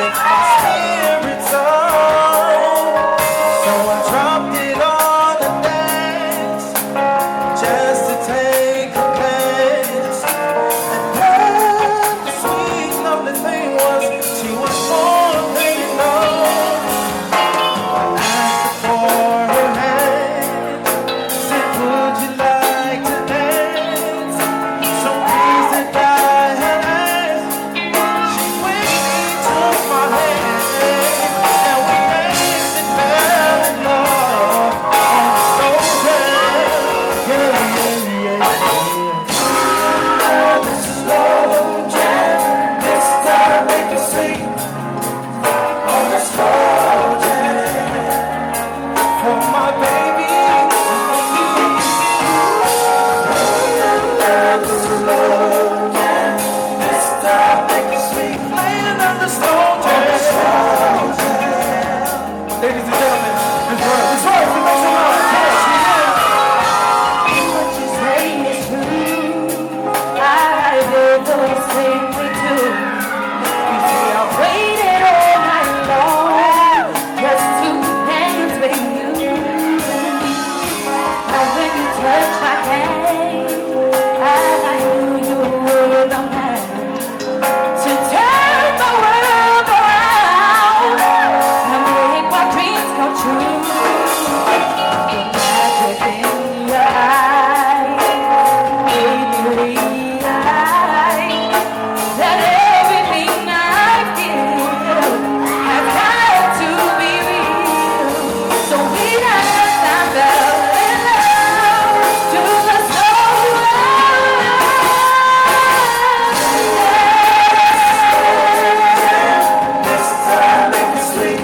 that my spirit's on. So I dropped it on the dance just to take a glance. And the sweet, lovely thing was she was more than enough. I asked her for her hand, said, would you like to dance? So pleased that I had asked. She quickly took my hand, and we danced and fell in love on the slow jam. Yeah, yeah, yeah, yeah. This is slow jam. This time make you sleep on the slow jam for my baby. The slow jam. This time make you sleep laying on the slow jam. Ladies and gentlemen, this world, to make some noise. What you say is true. I did the same thing too. You see, I waited all night long just to dance with you. Now when you touch my hand, I knew you were the man to turn the world around and make my dreams come true. The magic in your eyes made me realize that everything I feel has got to be real. So we danced and fell in love to the slow This time make me sleep.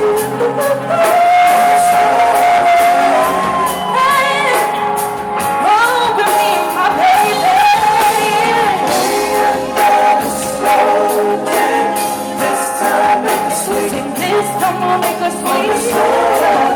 Oh, believe my baby. This time make me sleep. This time will make us sweet.